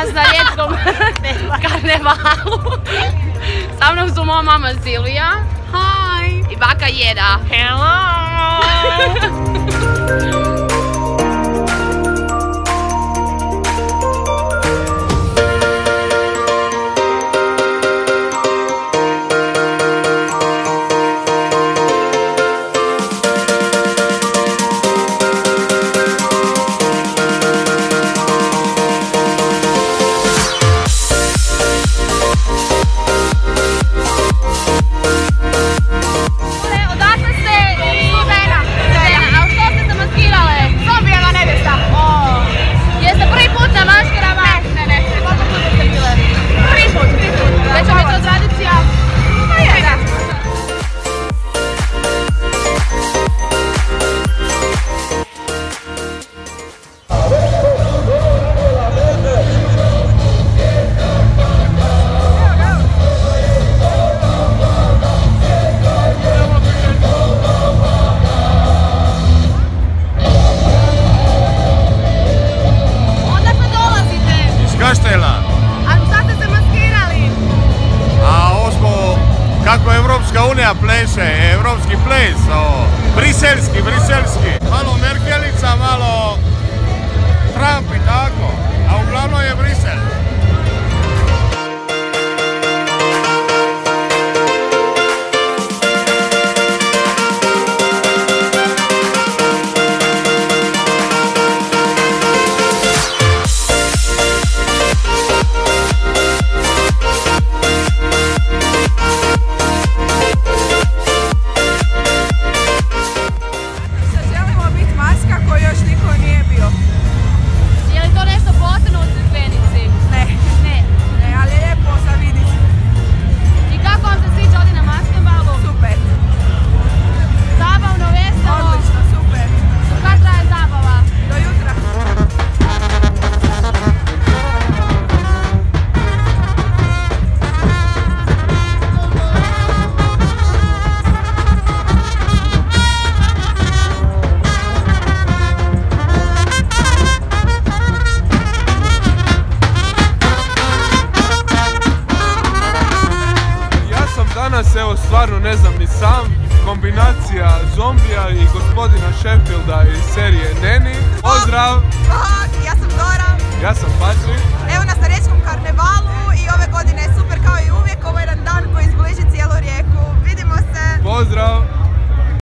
danas na riječkom karnevalu. Sa mnom su moja mama Silvija. Hi! I baka Jeda. Hello! Kako Evropska unija pleše, evropski ples, briselski. Malo Merkelica, malo Trump i tako, a uglavnom je Brisel. Danas, evo, stvarno ne znam ni sam, kombinacija zombija i gospodina Sheffielda iz serije Neni. Pozdrav! Ja sam Dora. Ja sam Patrik. Evo nas na